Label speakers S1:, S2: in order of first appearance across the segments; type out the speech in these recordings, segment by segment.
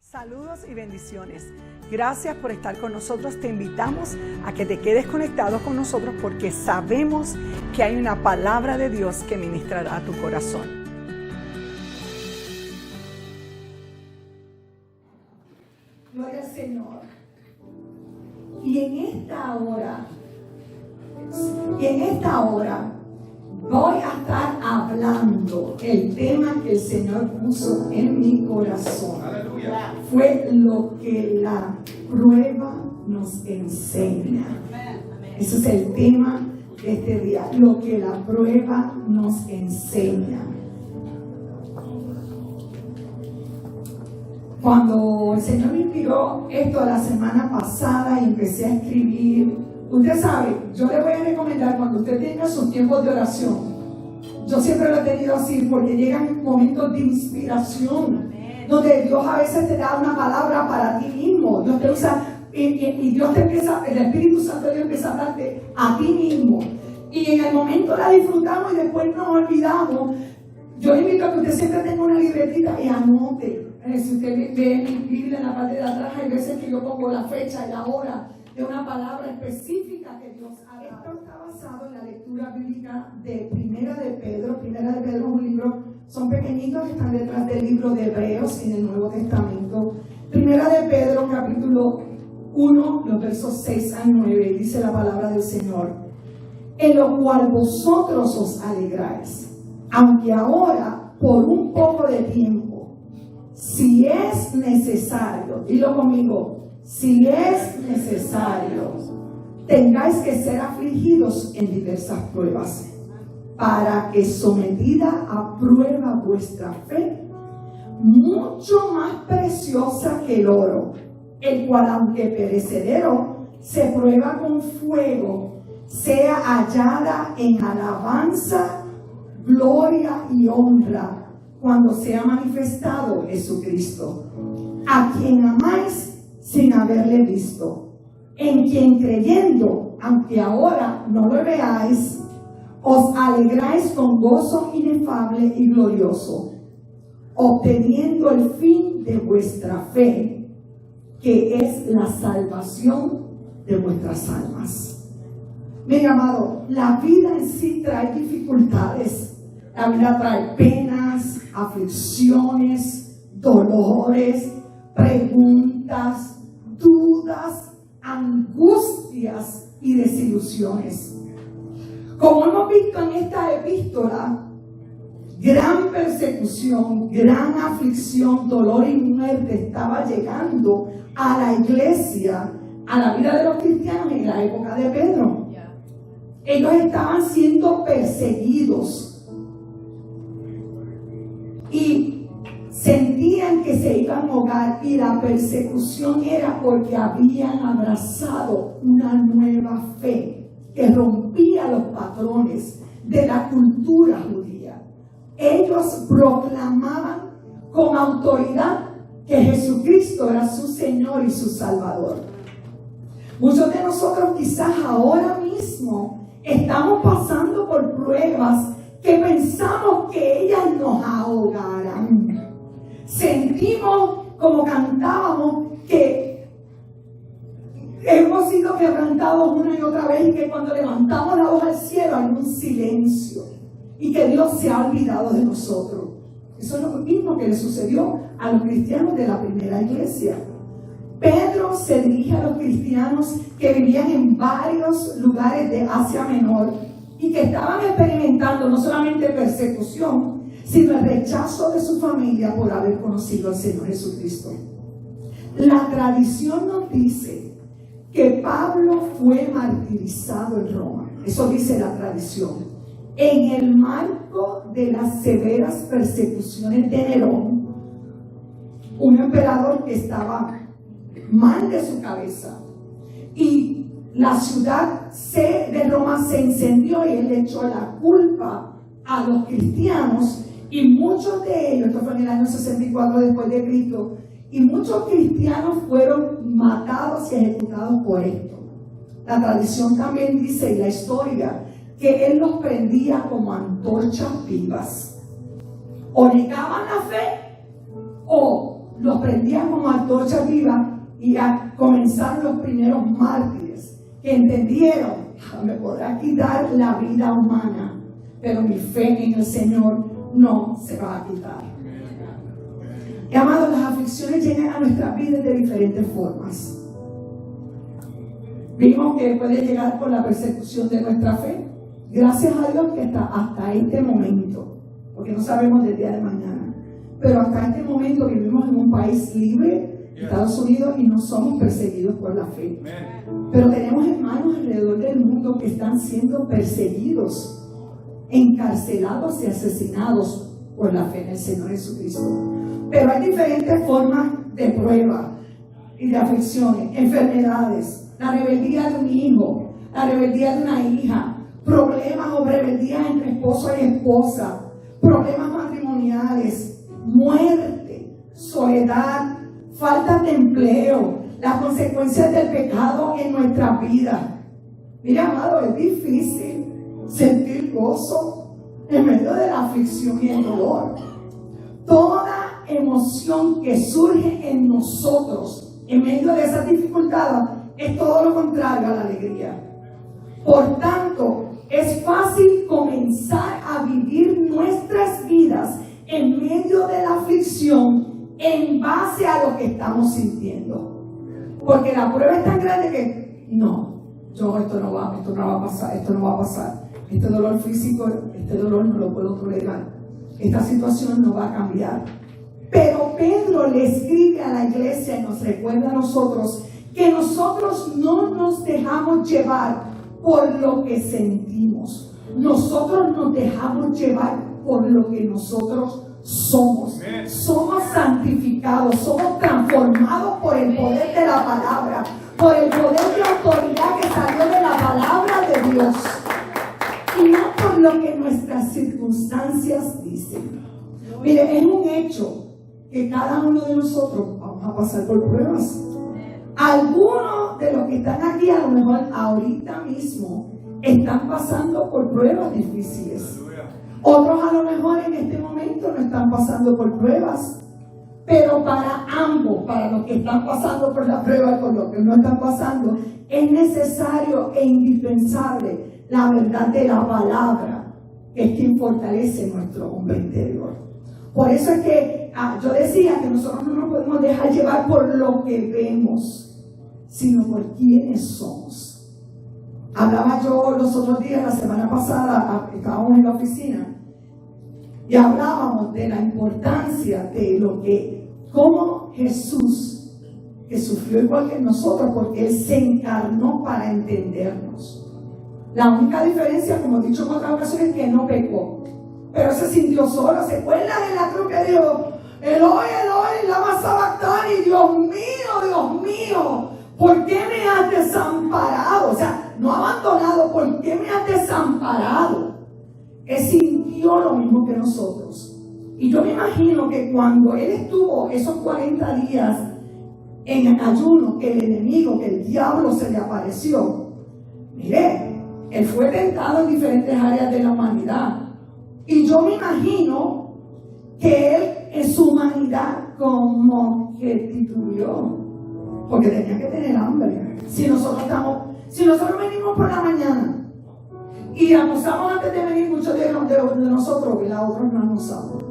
S1: Saludos y bendiciones. Gracias por estar con nosotros. Te invitamos a que te quedes conectado con nosotros porque sabemos que hay una palabra de Dios que ministrará a tu corazón.
S2: Gloria al Señor. Y en esta hora voy a estar hablando el tema que el Señor puso en mi corazón. Aleluya. Fue lo que la prueba nos enseña. Ese es el tema de este día, lo que la prueba nos enseña. Cuando el Señor me inspiró esto la semana pasada y empecé a escribir, usted sabe, yo le voy a recomendar cuando usted tenga sus tiempos de oración. Yo siempre lo he tenido así porque llegan momentos de inspiración donde Dios a veces te da una palabra para ti mismo. Dios te usa y Dios te empieza, el Espíritu Santo de Dios empieza a hablarte a ti mismo. Y en el momento la disfrutamos y después nos olvidamos. Yo le invito a que usted siempre tenga una libretita y anote. Si usted ve mi Biblia en la parte de atrás, hay veces que yo pongo la fecha y la hora de una palabra específica que Dios ha dado. Esto está basado en la lectura bíblica de Primera de Pedro. Primera de Pedro es un libro, son pequeñitos, están detrás del libro de Hebreos en el Nuevo Testamento. Primera de Pedro, capítulo 1, los versos 6 al 9, dice la palabra del Señor: en lo cual vosotros os alegráis, aunque ahora, por un poco de tiempo, si es necesario, dilo conmigo, si es necesario, tengáis que ser afligidos en diversas pruebas, para que sometida a prueba vuestra fe, mucho más preciosa que el oro, el cual aunque perecedero, se prueba con fuego, sea hallada en alabanza, gloria y honra, cuando sea manifestado Jesucristo, a quien amáis sin haberle visto, en quien creyendo, aunque ahora no lo veáis, os alegráis con gozo inefable y glorioso, obteniendo el fin de vuestra fe, que es la salvación de vuestras almas. Mi amado, la vida en sí trae dificultades. La vida trae penas, aflicciones, dolores, preguntas, dudas, angustias y desilusiones. Como hemos visto en esta epístola, gran persecución, gran aflicción, dolor y muerte estaba llegando a la iglesia, a la vida de los cristianos en la época de Pedro. Ellos estaban siendo perseguidos y sentían que se iban a ahogar, y la persecución era porque habían abrazado una nueva fe que rompía los patrones de la cultura judía. Ellos proclamaban con autoridad que Jesucristo era su Señor y su Salvador. Muchos de nosotros quizás ahora mismo estamos pasando por pruebas que pensamos que ellas nos ahogarán. Sentimos, como cantábamos, que hemos sido quebrantados una y otra vez, y que cuando levantamos la voz al cielo hay un silencio y que Dios se ha olvidado de nosotros. Eso es lo mismo que le sucedió a los cristianos de la primera iglesia. Pedro se dirige a los cristianos que vivían en varios lugares de Asia Menor y que estaban experimentando no solamente persecución, sino el rechazo de su familia por haber conocido al Señor Jesucristo. La tradición nos dice que Pablo fue martirizado en Roma. Eso dice la tradición. En el marco de las severas persecuciones de Nerón, un emperador que estaba mal de su cabeza, y la ciudad de Roma se incendió y él echó la culpa a los cristianos, y muchos de ellos, esto fue en el año 64 después de Cristo, y muchos cristianos fueron matados y ejecutados por esto. La tradición también dice, y la historia, que él los prendía como antorchas vivas. O negaban la fe o los prendían como antorchas vivas y ya comenzaron los primeros mártires que entendieron: me podrá quitar la vida humana, pero mi fe en el Señor no se va a quitar. Y amados, las aflicciones llegan a nuestras vidas de diferentes formas. Vimos que puede llegar por la persecución de nuestra fe. Gracias a Dios que hasta este momento, porque no sabemos del día de mañana, pero hasta este momento vivimos en un país libre, Estados Unidos, y no somos perseguidos por la fe. Pero tenemos hermanos alrededor del mundo que están siendo perseguidos, encarcelados y asesinados por la fe en el Señor Jesucristo. Pero hay diferentes formas de prueba y de aflicciones, enfermedades, la rebeldía de un hijo, la rebeldía de una hija, problemas o rebeldías entre esposo y esposa, problemas matrimoniales, muerte, soledad, falta de empleo, las consecuencias del pecado en nuestra vida. Mira, amado, es difícil sentir gozo en medio de la aflicción y el dolor. Toda emoción que surge en nosotros en medio de esas dificultades es todo lo contrario a la alegría. Por tanto, es fácil comenzar a vivir nuestras vidas en medio de la aflicción en base a lo que estamos sintiendo. Porque la prueba es tan grande que esto no va a pasar. Este dolor físico, este dolor no lo puedo tolerar. Esta situación no va a cambiar. Pero Pedro le escribe a la iglesia y nos recuerda a nosotros que nosotros no nos dejamos llevar por lo que sentimos. Nosotros nos dejamos llevar por lo que nosotros somos. Somos santificados, somos transformados por el poder de la palabra, por el poder de autoridad que salió de la palabra de Dios, y no por lo que nuestras circunstancias dicen. Mire, es un hecho que cada uno de nosotros vamos a pasar por pruebas. Algunos de los que están aquí a lo mejor ahorita mismo están pasando por pruebas difíciles. Otros a lo mejor en este momento no están pasando por pruebas. Pero para ambos, para los que están pasando por la prueba y por los que no están pasando, es necesario e indispensable la verdad de la palabra, que es quien fortalece nuestro hombre interior. Por eso es que yo decía que nosotros no nos podemos dejar llevar por lo que vemos, sino por quienes somos. Hablaba yo los otros días, la semana pasada, estábamos en la oficina y hablábamos de la importancia de cómo Jesús, que sufrió igual que nosotros, porque Él se encarnó para entendernos. La única diferencia, como he dicho en otras ocasiones, es que no pecó, pero se sintió solo. ¿Se acuerdan de la cruz que dijo: Eloi, Eloi, lama sabactani? Dios mío, ¿por qué me has desamparado? O sea, no abandonado, ¿por qué me has desamparado? Él sintió lo mismo que nosotros. Y yo me imagino que cuando Él estuvo esos 40 días en ayuno, que el enemigo, que el diablo se le apareció, mire, Él fue tentado en diferentes áreas de la humanidad. Y yo me imagino que Él en su humanidad como que titubeó, porque tenía que tener hambre. Si nosotros venimos por la mañana y almorzamos antes de venir, muchos de nosotros, y la otros no almorzamos.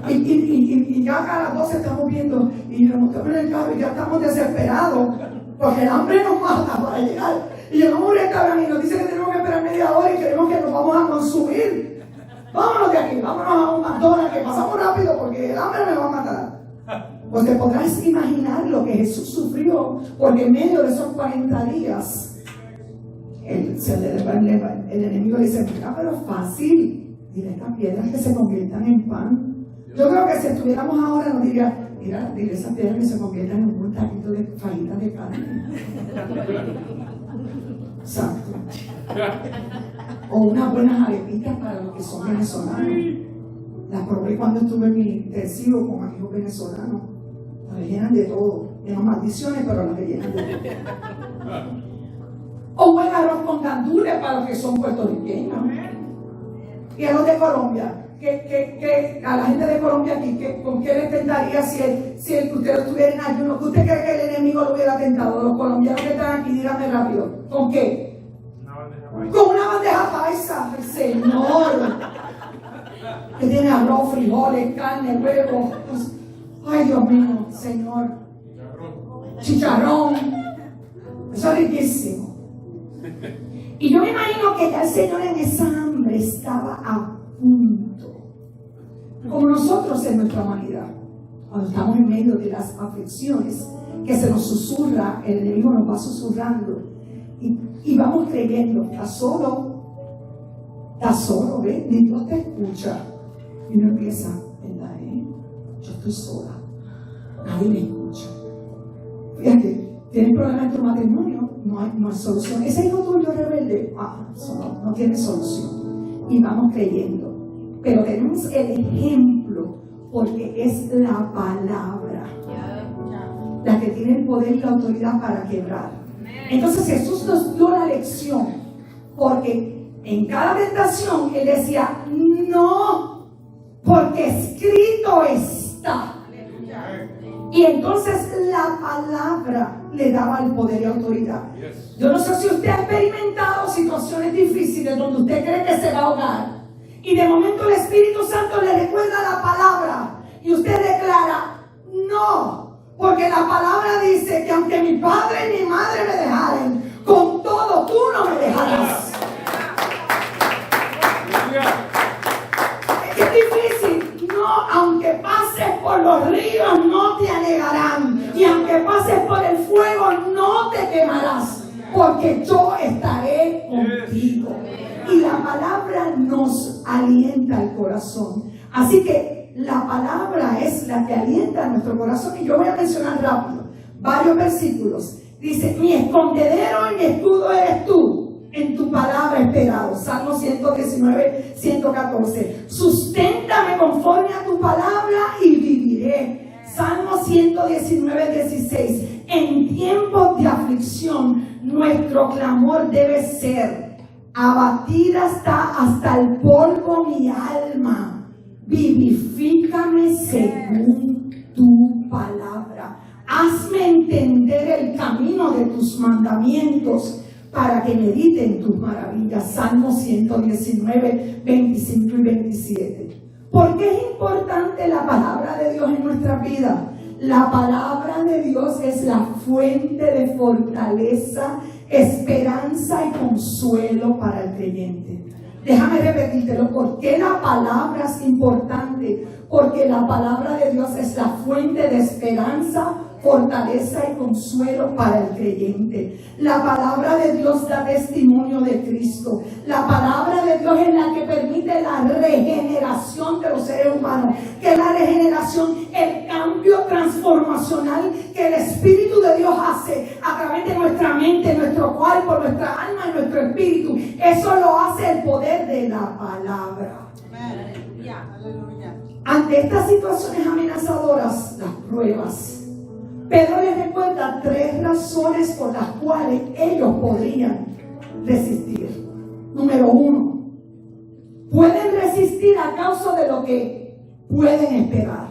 S2: Y ya a las 12 estamos viendo y nos montamos en el carro y ya estamos desesperados porque el hambre nos mata para llegar. Y llegamos a un restaurante y nos dice que tenemos que esperar media hora y queremos que nos vamos a consumir. Vámonos de aquí, vámonos a un McDonald's, que pasamos rápido porque el hambre me va a matar. Pues te podrás imaginar lo que Jesús sufrió, porque en medio de esos 40 días el enemigo le dice: mira, pero fácil, dile estas piedras que se conviertan en pan. Yo creo que si estuviéramos ahora nos diría: mira, dile esas piedras que se conviertan en un taquito de fajitas de carne. Exacto. O unas buenas arepitas para los que son venezolanos. Las probé cuando estuve en mi intensivo con amigos venezolanos. Las rellenan de todo, menos maldiciones, pero las rellenan de todo. O buen arroz con gandules para los que son puertorriqueños. Y a los de Colombia, que a la gente de Colombia aquí, ¿con qué le tentaría si usted estuviera en ayuno? ¿Qué usted cree que el enemigo lo hubiera tentado? Los colombianos que están aquí, dígame rápido. ¿Con qué? Con una bandeja paisa, el Señor. Que tiene arroz, frijoles, carne, huevos. Ay, Dios mío, Señor. Chicharrón. Eso es riquísimo. Y yo me imagino que ya el Señor en esa hambre estaba a punto. Como nosotros en nuestra humanidad. Cuando estamos en medio de las aflicciones, que se nos susurra, el enemigo nos va susurrando. Y vamos creyendo, estás solo, ¿ves? Ni Dios te escucha. Y uno empieza, ¿verdad? Yo estoy sola, nadie me escucha. Fíjate, tienes problemas en tu matrimonio, no hay solución. Ese hijo tuyo rebelde, no tiene solución. Y vamos creyendo. Pero tenemos el ejemplo, porque es la palabra la que tiene el poder y la autoridad para quebrar. Entonces Jesús nos dio la lección, porque en cada tentación Él decía, no, porque escrito está. Y entonces la palabra le daba el poder y autoridad. Yo no sé si usted ha experimentado situaciones difíciles donde usted cree que se va a ahogar, y de momento el Espíritu Santo le recuerda la palabra y usted declara, no, porque la palabra dice que aunque mi padre y mi madre me dejaren, con todo tú no me dejarás. Es difícil. No, aunque pases por los ríos no te anegarán, y aunque pases por el fuego no te quemarás, porque yo estaré contigo. Y la palabra nos alienta el corazón. Así que la palabra es la que alienta nuestro corazón. Y yo voy a mencionar rápido varios versículos. Dice, mi escondedero y mi escudo eres tú, en tu palabra esperado. Salmo 119, 114. Susténtame conforme a tu palabra y viviré. Salmo 119, 16. En tiempos de aflicción, nuestro clamor debe ser, abatida está hasta el polvo mi alma, vivifícame según tu palabra. Hazme entender el camino de tus mandamientos, para que medite en tus maravillas. Salmo 119, 25 y 27. ¿Por qué es importante la palabra de Dios en nuestra vida? La palabra de Dios es la fuente de fortaleza, esperanza y consuelo para el creyente. Déjame repetírtelo. ¿Por qué la palabra es importante? Porque la palabra de Dios es la fuente de esperanza, fortaleza y consuelo para el creyente. La palabra de Dios da testimonio de Cristo. La palabra de Dios es la que permite la regeneración de los seres humanos. Que la regeneración, el cambio transformacional que el Espíritu de Dios hace a través de nuestra mente, nuestro cuerpo, nuestra alma y nuestro espíritu. Eso lo hace el poder de la palabra. Aleluya. Ante estas situaciones amenazadoras, las pruebas, Pedro les recuerda 3 razones por las cuales ellos podrían resistir. Número 1, pueden resistir a causa de lo que pueden esperar.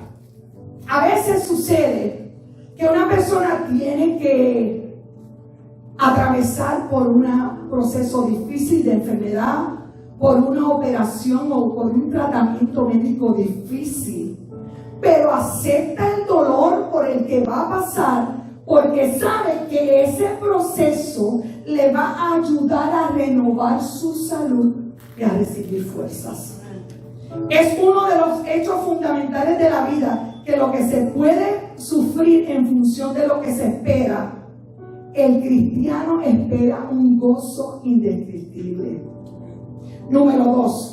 S2: A veces sucede que una persona tiene que atravesar por un proceso difícil de enfermedad, por una operación o por un tratamiento médico difícil, pero acepta el dolor por el que va a pasar, porque sabe que ese proceso le va a ayudar a renovar su salud y a recibir fuerzas. Es uno de los hechos fundamentales de la vida, que lo que se puede sufrir en función de lo que se espera, el cristiano espera un gozo indescriptible. Número 2,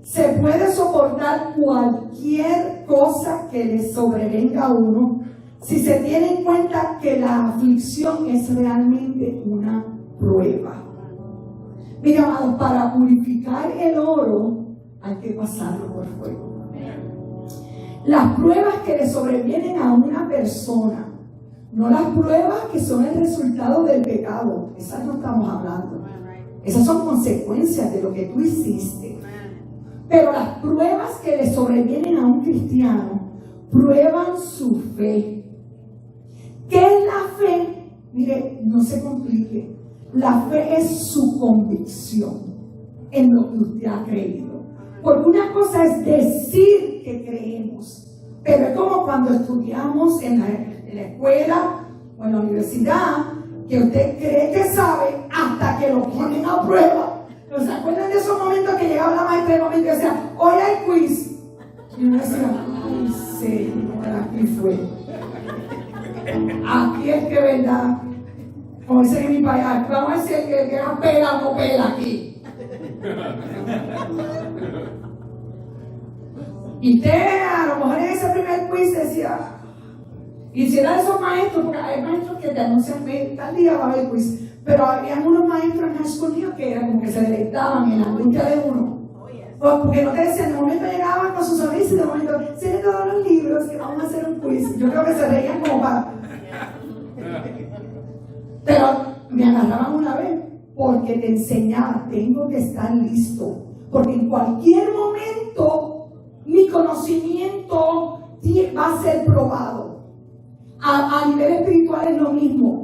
S2: se puede soportar cualquier cosa que le sobrevenga a uno si se tiene en cuenta que la aflicción es realmente una prueba. Mira, amados, para purificar el oro hay que pasarlo por fuego. Las pruebas que le sobrevienen a una persona, no las pruebas que son el resultado del pecado, esas no estamos hablando. Esas son consecuencias de lo que tú hiciste. Pero las pruebas que le sobrevienen a un cristiano prueban su fe. ¿Qué es la fe? Mire, no se complique. La fe es su convicción en lo que usted ha creído. Porque una cosa es decir que creemos, pero es como cuando estudiamos en la escuela o en la universidad, que usted cree que sabe hasta que lo ponen a prueba. ¿No se acuerdan de esos momentos que llegaba la maestra y momento y decía, hoy hay quiz? Y uno decía, ay señor, aquí fue. Aquí es que verdad, como dicen en mi país, vamos a decir que era pela o no pela aquí. Y usted a lo mejor en ese primer quiz decía, y si era de esos maestros, porque hay maestros que te anuncian que tal día va a haber quiz, pero había unos maestros en High School Music que eran como que se deleitaban en la angustia de uno. Porque no te decían, de momento llegaban con sus sonrisa y de momento, cierren todos los libros que vamos a hacer un quiz. Yo creo que se reían como para. Pero me agarraban una vez porque te enseñaba, tengo que estar listo. Porque en cualquier momento mi conocimiento va a ser probado. A nivel espiritual es lo mismo.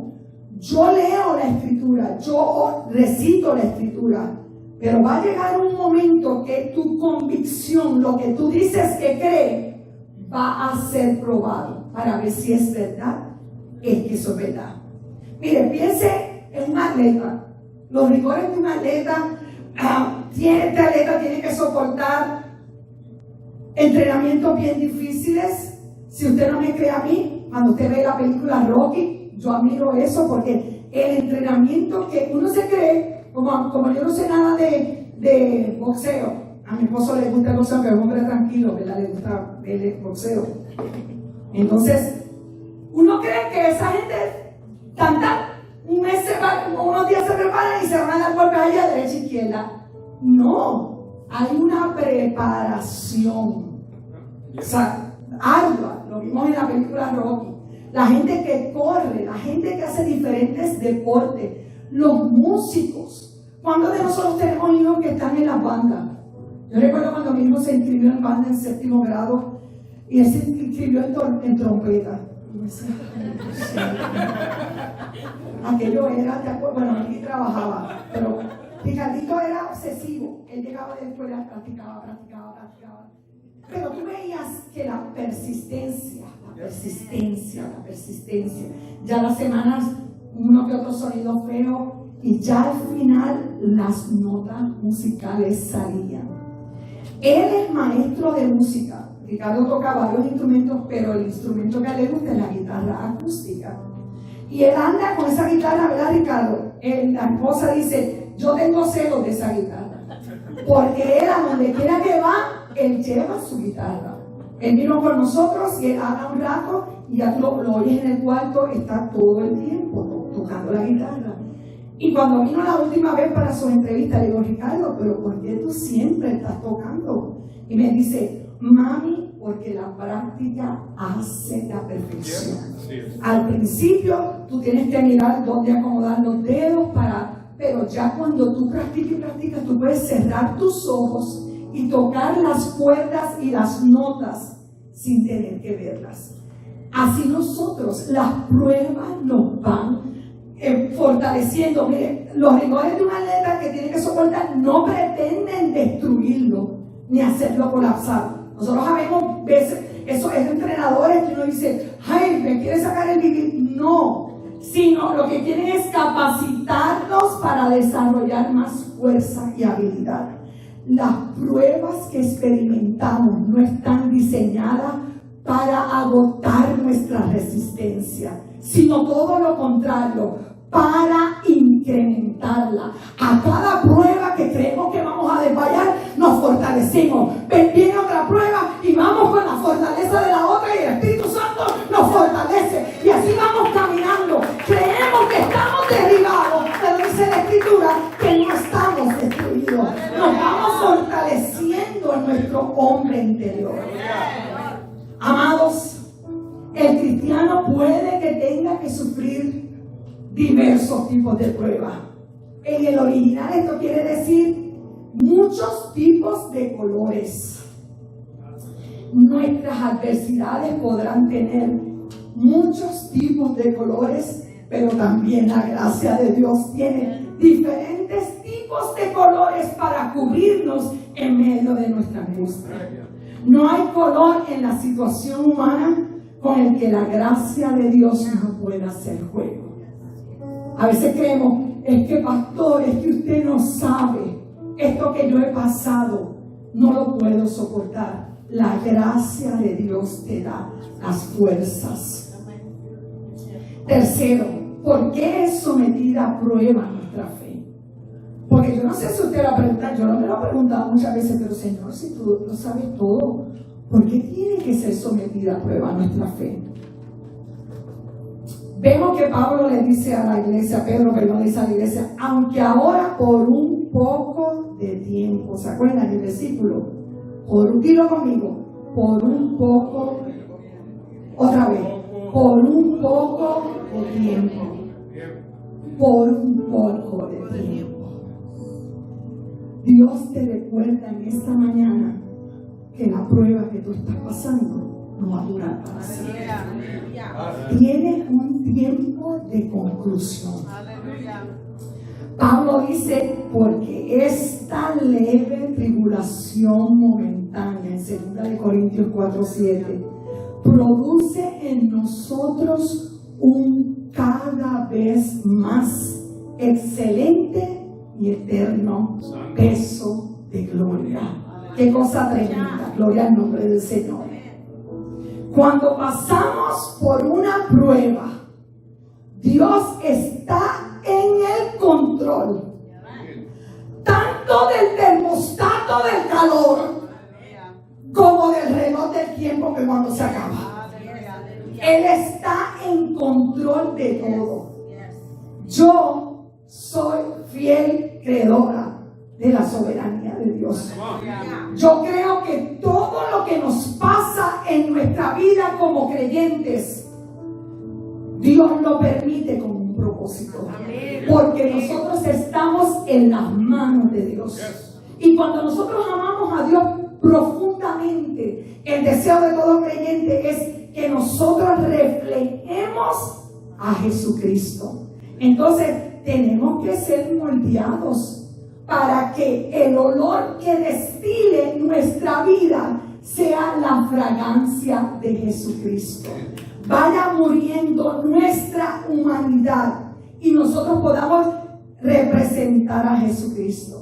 S2: Yo leo la escritura, yo recito la escritura, pero va a llegar un momento que tu convicción, lo que tú dices que crees, va a ser probado para ver si es verdad, es que eso es verdad. Mire, piense en un atleta. Los rigores de un atleta, este atleta tiene que soportar entrenamientos bien difíciles. Si usted no me cree a mí, cuando usted ve la película Rocky, yo admiro eso porque el entrenamiento que uno se cree, como yo no sé nada de boxeo, a mi esposo le gusta el boxeo, pero es un hombre tranquilo, ¿verdad? Le gusta el boxeo. Entonces, uno cree que esa gente tanta un mes unos días se preparan y se van a dar golpes allá derecha e izquierda. No, hay una preparación. O sea, ardua, lo vimos en la película Rocky. La gente que corre, la gente que hace diferentes deportes, los músicos. ¿Cuántos de nosotros tenemos hijos que están en las bandas? Yo recuerdo cuando mi hijo se inscribió en banda en 7º grado y él se inscribió en trompeta. Y me decía, aquello era, bueno, aquí trabajaba, pero Ricardito era obsesivo. Él llegaba de la escuela, practicaba. Pero tú veías que la persistencia. Ya las semanas, uno que otro sonido feo, y ya al final las notas musicales salían. Él es maestro de música. Ricardo toca varios instrumentos, pero el instrumento que a él le gusta es la guitarra acústica. Y él anda con esa guitarra, ¿verdad, Ricardo? La esposa dice, yo tengo celos de esa guitarra. Porque él, a donde quiera que va, él lleva su guitarra. Él vino con nosotros y él habla un rato y ya lo oyes en el cuarto, está todo el tiempo tocando la guitarra. Y cuando vino la última vez para su entrevista, le digo, Ricardo, ¿pero por qué tú siempre estás tocando? Y me dice, mami, porque la práctica hace la perfección. Al principio tú tienes que mirar dónde acomodar los dedos pero ya cuando tú practicas, tú puedes cerrar tus ojos y tocar las cuerdas y las notas sin tener que verlas. Así nosotros, las pruebas nos van fortaleciendo. Mire, los rigores de un atleta que tiene que soportar no pretenden destruirlo ni hacerlo colapsar. Nosotros sabemos veces, esos entrenadores que uno dice, ay, me quiere sacar el vivir. No, sino lo que quieren es capacitarnos para desarrollar más fuerza y habilidad. Las pruebas que experimentamos no están diseñadas para agotar nuestra resistencia, sino todo lo contrario, para incrementarla. A cada prueba que creemos que vamos a desmayar, nos fortalecemos. Viene otra prueba y vamos con la fortaleza de la otra y el Espíritu Santo nos fortalece. Y así vamos caminando. Creemos que estamos derribados, pero dice la Escritura que no estamos destruidos. Nos vamos fortaleciendo en nuestro hombre interior. Amados, el cristiano puede que tenga que sufrir diversos tipos de pruebas. En el original esto quiere decir muchos tipos de colores. Nuestras adversidades podrán tener muchos tipos de colores, pero también la gracia de Dios tiene diferentes tipos de colores para cubrirnos en medio de nuestra angustia. No hay color en la situación humana con el que la gracia de Dios no pueda hacer juego. A veces creemos, es que pastor, es que usted no sabe, esto que yo he pasado, no lo puedo soportar. La gracia de Dios te da las fuerzas. Tercero, ¿por qué es sometida a prueba nuestra fe? Porque yo no sé si usted la pregunta, yo no me lo he preguntado muchas veces, pero Señor, si tú lo sabes todo, ¿por qué tiene que ser sometida a prueba nuestra fe? Vemos que Pablo le dice a la iglesia, Pedro, perdón, dice a la iglesia, aunque ahora por un poco de tiempo, ¿se acuerdan del versículo? Dilo conmigo, por un poco, otra vez, por un poco de tiempo, por un poco de tiempo. Dios te recuerda en esta mañana que la prueba que tú estás pasando no va a durar para siempre. Tiene un tiempo de conclusión. Pablo dice, porque esta leve tribulación momentánea, en 2 Corintios 4:7, produce en nosotros un cada vez más excelente y eterno peso de gloria. Qué cosa tremenda, gloria al nombre del Señor. Cuando pasamos por una prueba, Dios está en el control, tanto del termostato del calor, como del reloj del tiempo que cuando se acaba. Él está en control de todo. Yo soy fiel creedora de la soberanía de Dios. Yo creo que todo lo que nos pasa en nuestra vida como creyentes, Dios lo permite con un propósito. Porque nosotros estamos en las manos de Dios. Y cuando nosotros amamos a Dios profundamente, el deseo de todo creyente es que nosotros reflejemos a Jesucristo. Entonces tenemos que ser moldeados para que el olor que destile nuestra vida sea la fragancia de Jesucristo. Vaya muriendo nuestra humanidad y nosotros podamos representar a Jesucristo.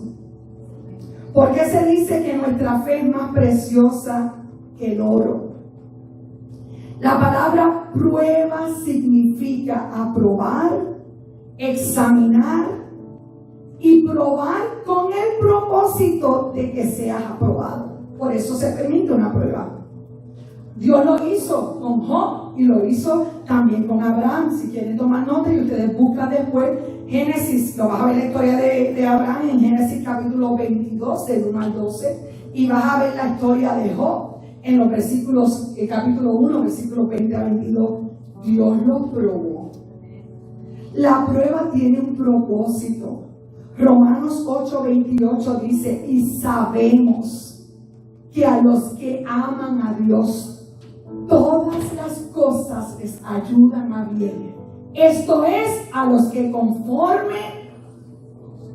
S2: ¿Por qué se dice que nuestra fe es más preciosa que el oro? La palabra prueba significa aprobar, examinar y probar con el propósito de que seas aprobado. Por eso se permite una prueba. Dios lo hizo con Job y lo hizo también con Abraham. Si quieren tomar nota y ustedes buscan después Génesis, lo vas a ver la historia de Abraham en Génesis capítulo 22 del 1 al 12 y vas a ver la historia de Job en los versículos, capítulo 1, versículos 20 a 22. Dios lo probó. La prueba tiene un propósito. Romanos 8:28 dice, y sabemos que a los que aman a Dios, todas las cosas les ayudan a bien. Esto es, a los que conforme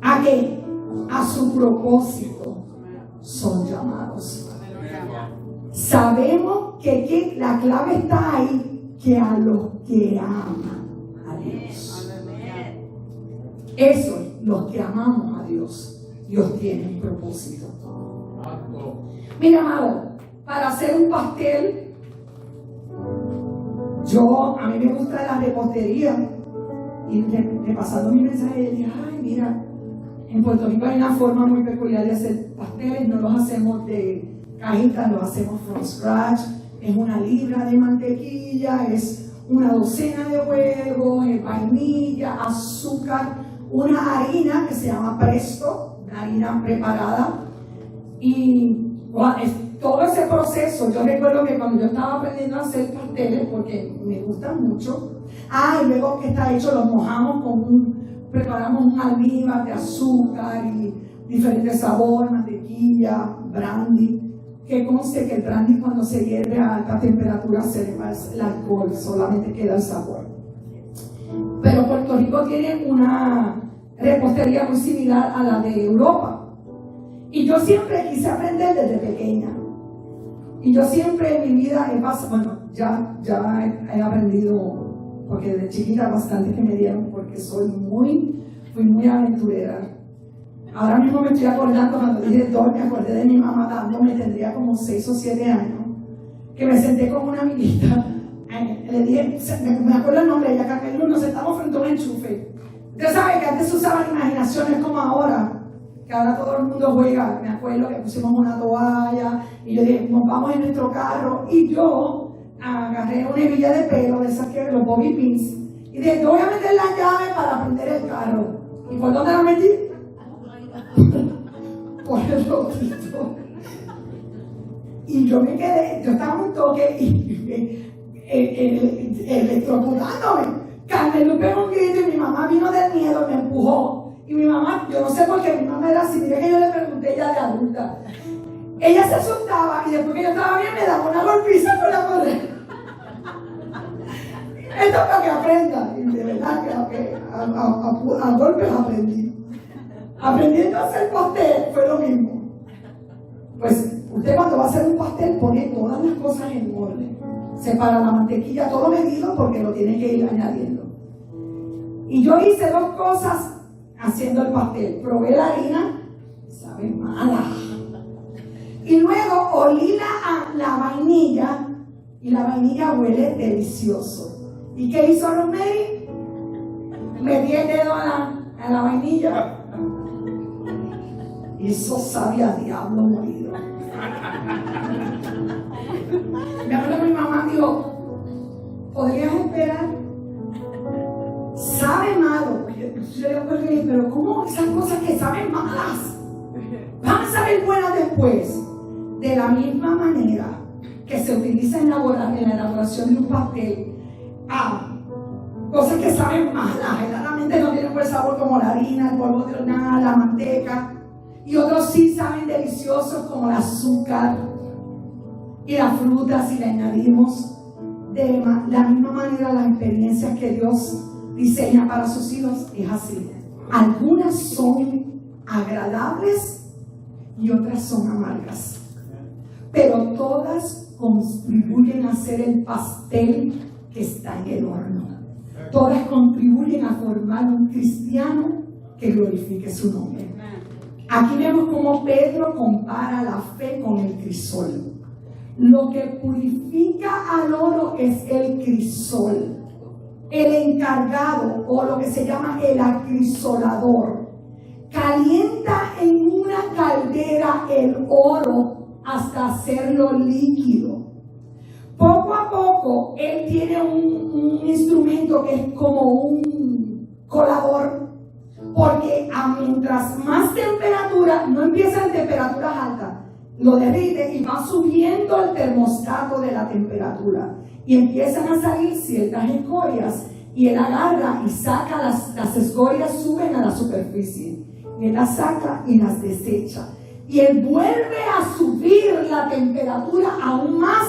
S2: a qué, a su propósito son llamados. Sabemos que la clave está ahí, que a los que aman a Dios. Eso es. Los que amamos a Dios, Dios tiene un propósito. Mira, amado, para hacer un pastel, a mí me gusta la repostería. Y repasando mi mensaje, dije, ay, mira, en Puerto Rico hay una forma muy peculiar de hacer pasteles. No los hacemos de cajitas, los hacemos from scratch. Es 1 libra de mantequilla, es 1 docena de huevos, vainilla, azúcar, una harina que se llama Presto, una harina preparada, y todo ese proceso. Yo recuerdo que cuando yo estaba aprendiendo a hacer pasteles, porque me gustan mucho, y luego que está hecho, los mojamos preparamos un almíbar de azúcar y diferentes sabores, mantequilla, brandy. Que conste que el brandy cuando se hierve a alta temperatura se le va el alcohol, solamente queda el sabor. Pero Puerto Rico tiene una repostería muy similar a la de Europa. Y yo siempre quise aprender desde pequeña. Y yo siempre en mi vida he pasado, bueno, ya he aprendido, porque de chiquita bastante que me dieron, porque fui muy aventurera. Ahora mismo me estoy acordando, cuando dije dos, me acordé de mi mamá dándome, tendría como 6 o 7 años, que me senté con una amiguita, le dije, me acuerdo el nombre, ella Carmen Luz, nos sentamos frente a un enchufe. Usted sabe que antes se usaban imaginaciones como ahora, que ahora todo el mundo juega. Me acuerdo que pusimos una toalla, y yo dije, nos vamos en nuestro carro, y yo agarré una hebilla de pelo, de esas que los bobby pins, y dije, yo voy a meter la llave para prender el carro. ¿Y por dónde la metí? Por el rotito. Y yo me quedé, yo estaba un toque y electrocutándome. Carmen Luz pegó un grito y mi mamá vino del miedo, me empujó. Y mi mamá, yo no sé por qué, mi mamá era así, mire que yo le pregunté ya de adulta. Ella se asustaba y después que yo estaba bien me daba una golpiza con la correa. Esto es para que aprenda. Y de verdad que a golpes aprendí. Aprendiendo a hacer pastel fue lo mismo. Pues usted cuando va a hacer un pastel pone todas las cosas en orden. Separa la mantequilla todo medido porque lo tiene que ir añadiendo. Y yo hice 2 cosas haciendo el pastel. Probé la harina, sabe mala. Y luego olí la vainilla y la vainilla huele delicioso. ¿Y qué hizo Rosemary? Metí el dedo a la vainilla. Y eso sabe a diablo molido. Me acuerdo que mi mamá dijo, ¿podrías esperar? Sabe malo. Yo le dije, pero ¿cómo esas cosas que saben malas van a saber buenas después? De la misma manera que se utiliza en la elaboración de un pastel, cosas que saben malas, generalmente no tienen buen sabor como la harina, el polvo de hornear, la manteca. Y otros sí saben deliciosos como el azúcar y las frutas si le añadimos. De la misma manera las experiencias que Dios diseña para sus hijos es así. Algunas son agradables y otras son amargas. Pero todas contribuyen a hacer el pastel que está en el horno. Todas contribuyen a formar un cristiano que glorifique su nombre. Aquí vemos cómo Pedro compara la fe con el crisol. Lo que purifica al oro es el crisol. El encargado, o lo que se llama el acrisolador, calienta en una caldera el oro hasta hacerlo líquido. Poco a poco, él tiene un instrumento que es como un colador. Porque mientras más temperatura, no empieza en temperaturas altas, lo derrite y va subiendo el termostato de la temperatura. Y empiezan a salir ciertas escorias. Y él agarra y saca las escorias, suben a la superficie. Y él las saca y las desecha. Y él vuelve a subir la temperatura aún más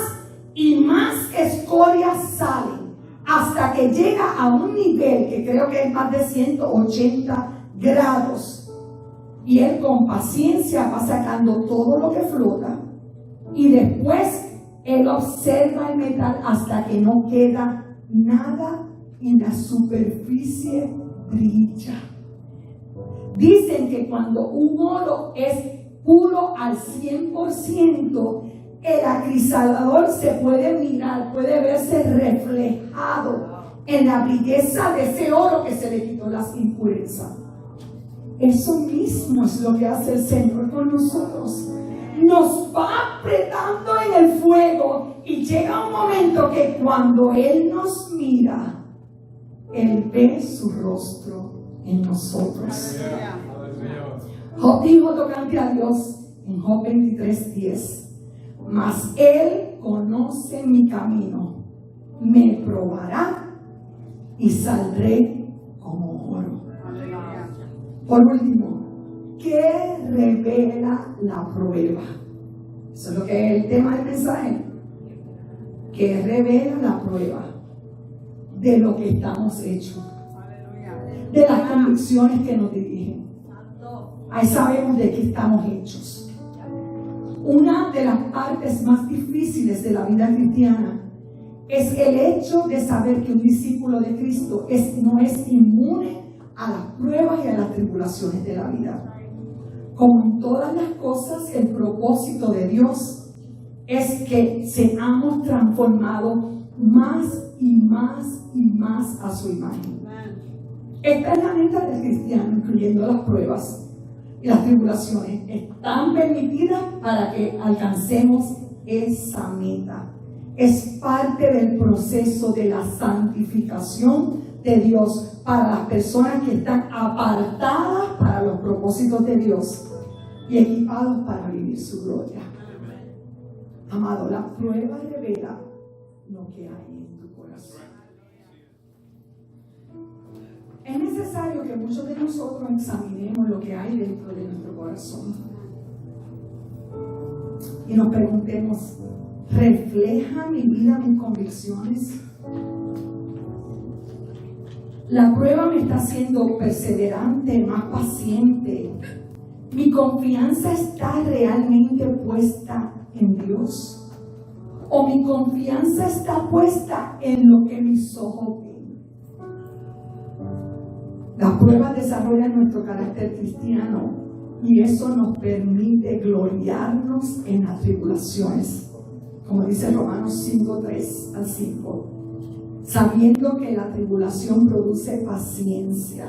S2: y más escorias salen. Hasta que llega a un nivel que creo que es más de 180 grados. Y él con paciencia va sacando todo lo que flota. Y después él observa el metal hasta que no queda nada y la superficie brilla. Dicen que cuando un oro es puro al 100%, el acrisolador se puede mirar, puede verse reflejado en la belleza de ese oro que se le quitó las impurezas. Eso mismo es lo que hace el Señor con nosotros. Nos va apretando en el fuego y llega un momento que cuando Él nos mira, Él ve su rostro en nosotros. Job dijo tocante a Dios en Job 23:10: mas Él conoce mi camino, me probará y saldré como oro. Por último, ¿qué revela la prueba. Eso es lo que es el tema del mensaje. Que revela la prueba de lo que estamos hechos, de las convicciones que nos dirigen. Ahí sabemos de qué estamos hechos. Una de las partes más difíciles de la vida cristiana es el hecho de saber que un discípulo de Cristo no es inmune a las pruebas y a las tribulaciones de la vida. Como en todas las cosas, el propósito de Dios es que seamos transformados más y más y más a su imagen. Esta es la meta del cristiano, incluyendo las pruebas y las tribulaciones. Están permitidas para que alcancemos esa meta. Es parte del proceso de la santificación de Dios para las personas que están apartadas para los propósitos de Dios y equipados para vivir su gloria. Amado, la prueba revela lo que hay en tu corazón. Es necesario que muchos de nosotros examinemos lo que hay dentro de nuestro corazón y nos preguntemos: ¿refleja mi vida mis convicciones? La prueba me está haciendo perseverante, más paciente. ¿Mi confianza está realmente puesta en Dios? ¿O mi confianza está puesta en lo que mis ojos ven? Las pruebas desarrollan nuestro carácter cristiano y eso nos permite gloriarnos en las tribulaciones. Como dice Romanos 5, 3 al 5. Sabiendo que la tribulación produce paciencia,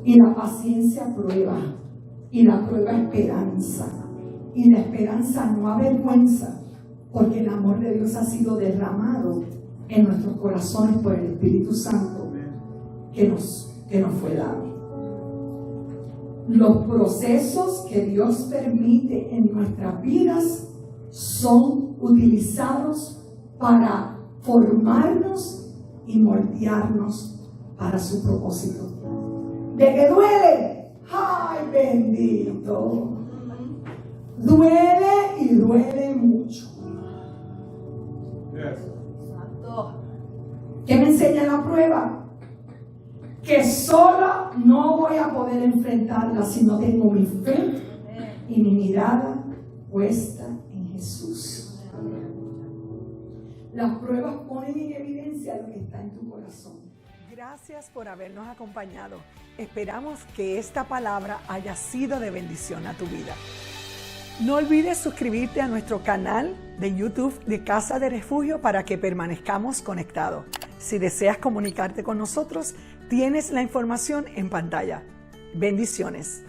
S2: y la paciencia prueba, y la prueba esperanza, y la esperanza no avergüenza, porque el amor de Dios ha sido derramado en nuestros corazones por el Espíritu Santo que nos fue dado. Los procesos que Dios permite en nuestras vidas son utilizados para formarnos y moldearnos para su propósito. ¿De qué duele? ¡Ay, bendito! Duele y duele mucho. ¿Qué me enseña la prueba? Que sola no voy a poder enfrentarla si no tengo mi fe y mi mirada puesta en Jesús. Las pruebas ponen en evidencia lo que está en tu corazón.
S1: Gracias por habernos acompañado. Esperamos que esta palabra haya sido de bendición a tu vida. No olvides suscribirte a nuestro canal de YouTube de Casa de Refugio para que permanezcamos conectados. Si deseas comunicarte con nosotros, tienes la información en pantalla. Bendiciones.